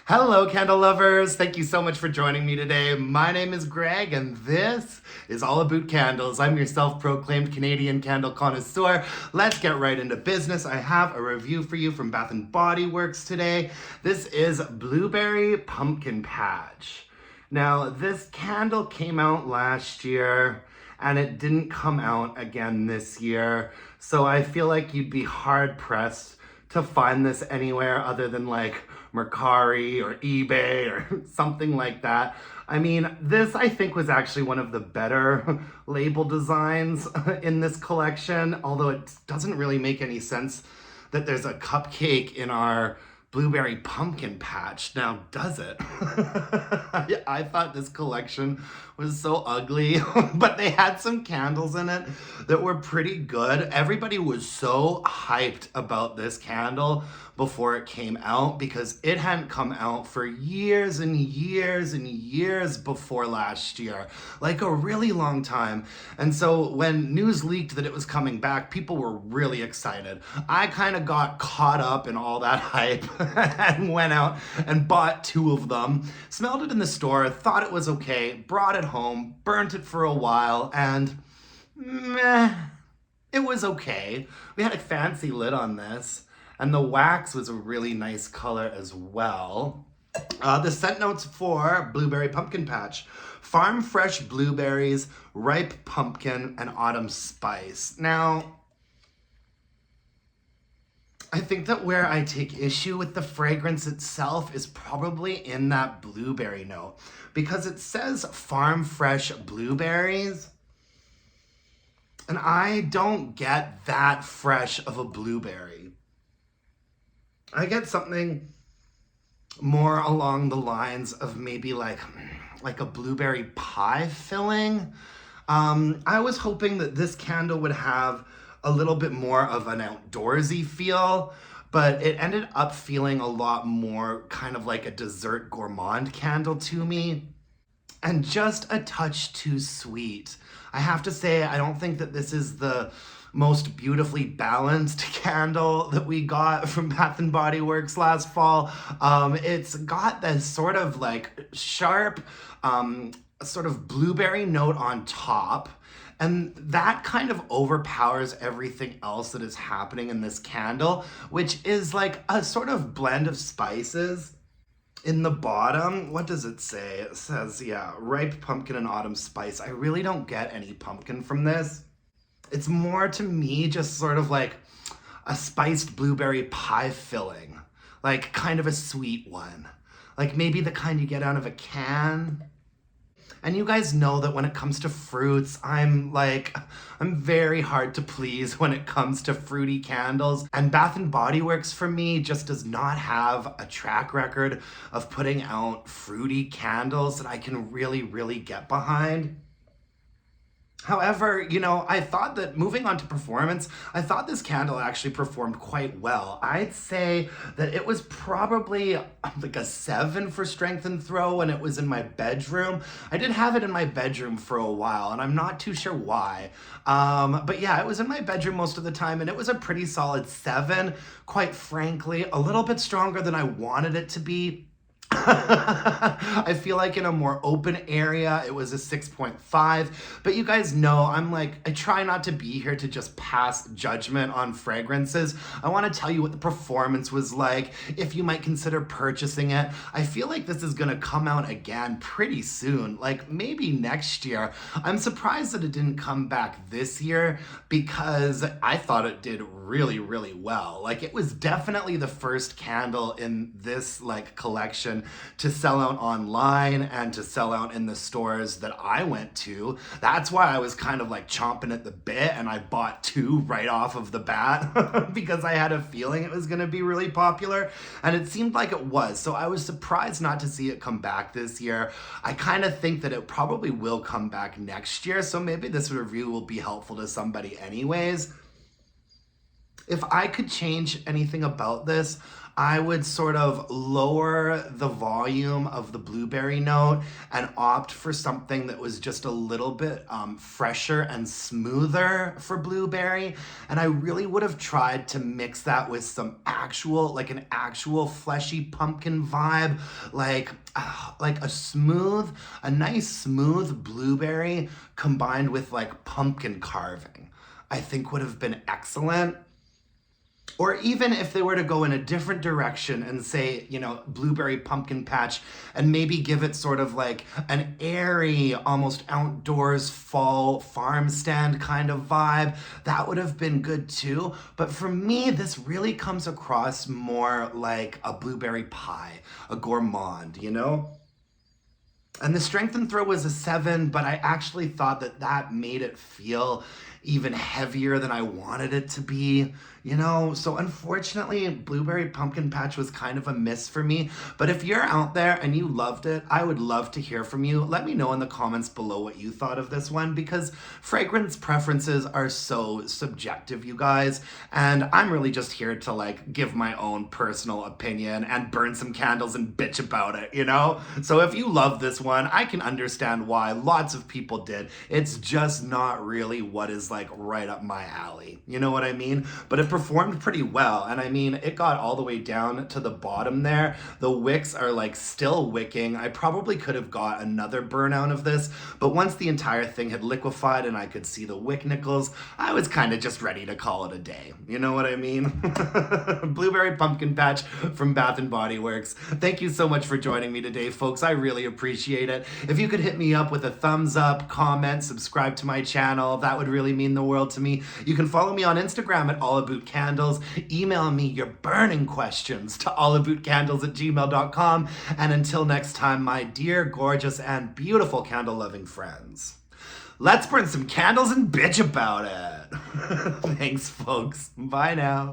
Hello, candle lovers. Thank you so much for joining me today. My name is Greg, and this is all about candles. I'm your self-proclaimed Canadian candle connoisseur. Let's get right into business. I have a review for you from Bath & Body Works today. This is Blueberry Pumpkin Patch. Now, this candle came out last year, and it didn't come out again this year. So I feel like you'd be hard-pressed to find this anywhere other than like Mercari or eBay or something like that. I mean, this I think was actually one of the better label designs in this collection, although it doesn't really make any sense that there's a cupcake in our blueberry pumpkin patch. Now, does it? I thought this collection was so ugly, but they had some candles in it that were pretty good. Everybody was so hyped about this candle before it came out because it hadn't come out for years and years and years before last year, like a really long time. And so when news leaked that it was coming back, people were really excited. I kind of got caught up in all that hype and went out and bought 2 of them, smelled it in the store, thought it was okay, brought it home, burnt it for a while, and meh, it was okay. We had a fancy lid on this, and the wax was a really nice color as well. The scent notes for Blueberry Pumpkin Patch: farm fresh blueberries, ripe pumpkin, and autumn spice. Now, I think that where I take issue with the fragrance itself is probably in that blueberry note, because it says farm fresh blueberries, and I don't get that fresh of a blueberry. I get something more along the lines of maybe like a blueberry pie filling. I was hoping that this candle would have a little bit more of an outdoorsy feel, but it ended up feeling a lot more kind of like a dessert gourmand candle to me, and just a touch too sweet. I have to say, I don't think that this is the most beautifully balanced candle that we got from Bath & Body Works last fall. It's got this sort of like sharp, sort of blueberry note on top, and that kind of overpowers everything else that is happening in this candle, which is like a sort of blend of spices. In the bottom, what does it say? It says, yeah, ripe pumpkin and autumn spice. I really don't get any pumpkin from this. It's more to me just sort of like a spiced blueberry pie filling, like kind of a sweet one, like maybe the kind you get out of a can. And you guys know that when it comes to fruits, I'm very hard to please when it comes to fruity candles. And Bath & Body Works for me just does not have a track record of putting out fruity candles that I can really, really get behind. However, you know, I thought that moving on to performance, I thought this candle actually performed quite well. I'd say that it was probably like a 7 for strength and throw when it was in my bedroom. I did have it in my bedroom for a while, and I'm not too sure why. But yeah, it was in my bedroom most of the time, and it was a pretty solid 7, quite frankly, a little bit stronger than I wanted it to be. I feel like in a more open area, it was a 6.5, but you guys know I try not to be here to just pass judgment on fragrances. I want to tell you what the performance was like, if you might consider purchasing it. I feel like this is going to come out again pretty soon, like maybe next year. I'm surprised that it didn't come back this year because I thought it did really, really well. Like, it was definitely the first candle in this like collection to sell out online and to sell out in the stores that I went to. That's why I was kind of like chomping at the bit, and I bought 2 right off of the bat because I had a feeling it was going to be really popular, and it seemed like it was. So I was surprised not to see it come back this year. I kind of think that it probably will come back next year, so maybe this review will be helpful to somebody anyways. If I could change anything about this, I would sort of lower the volume of the blueberry note and opt for something that was just a little bit fresher and smoother for blueberry. And I really would have tried to mix that with some actual, like an actual fleshy pumpkin vibe, like a nice smooth blueberry combined with like pumpkin carving, I think would have been excellent. Or even if they were to go in a different direction and say, you know, blueberry pumpkin patch and maybe give it sort of like an airy, almost outdoors fall farm stand kind of vibe, that would have been good too. But for me, this really comes across more like a blueberry pie, a gourmand, you know? And the strength and throw was a 7, but I actually thought that that made it feel even heavier than I wanted it to be, you know? So unfortunately, Blueberry Pumpkin Patch was kind of a miss for me. But if you're out there and you loved it, I would love to hear from you. Let me know in the comments below what you thought of this one, because fragrance preferences are so subjective, you guys. And I'm really just here to like give my own personal opinion and burn some candles and bitch about it, you know? So if you love this one, I can understand why lots of people did. It's just not really what is like right up my alley. You know what I mean? But it performed pretty well. And I mean, it got all the way down to the bottom there. The wicks are like still wicking. I probably could have got another burnout of this, but once the entire thing had liquefied and I could see the wick nickels, I was kind of just ready to call it a day. You know what I mean? Blueberry Pumpkin Patch from Bath & Body Works. Thank you so much for joining me today, folks. I really appreciate it. If you could hit me up with a thumbs up, comment, subscribe to my channel, that would really mean the world to me. You can follow me on Instagram at allabootcandles. Email me your burning questions to allabootcandles@gmail.com. And until next time, my dear, gorgeous, and beautiful candle-loving friends, let's burn some candles and bitch about it. Thanks, folks. Bye now.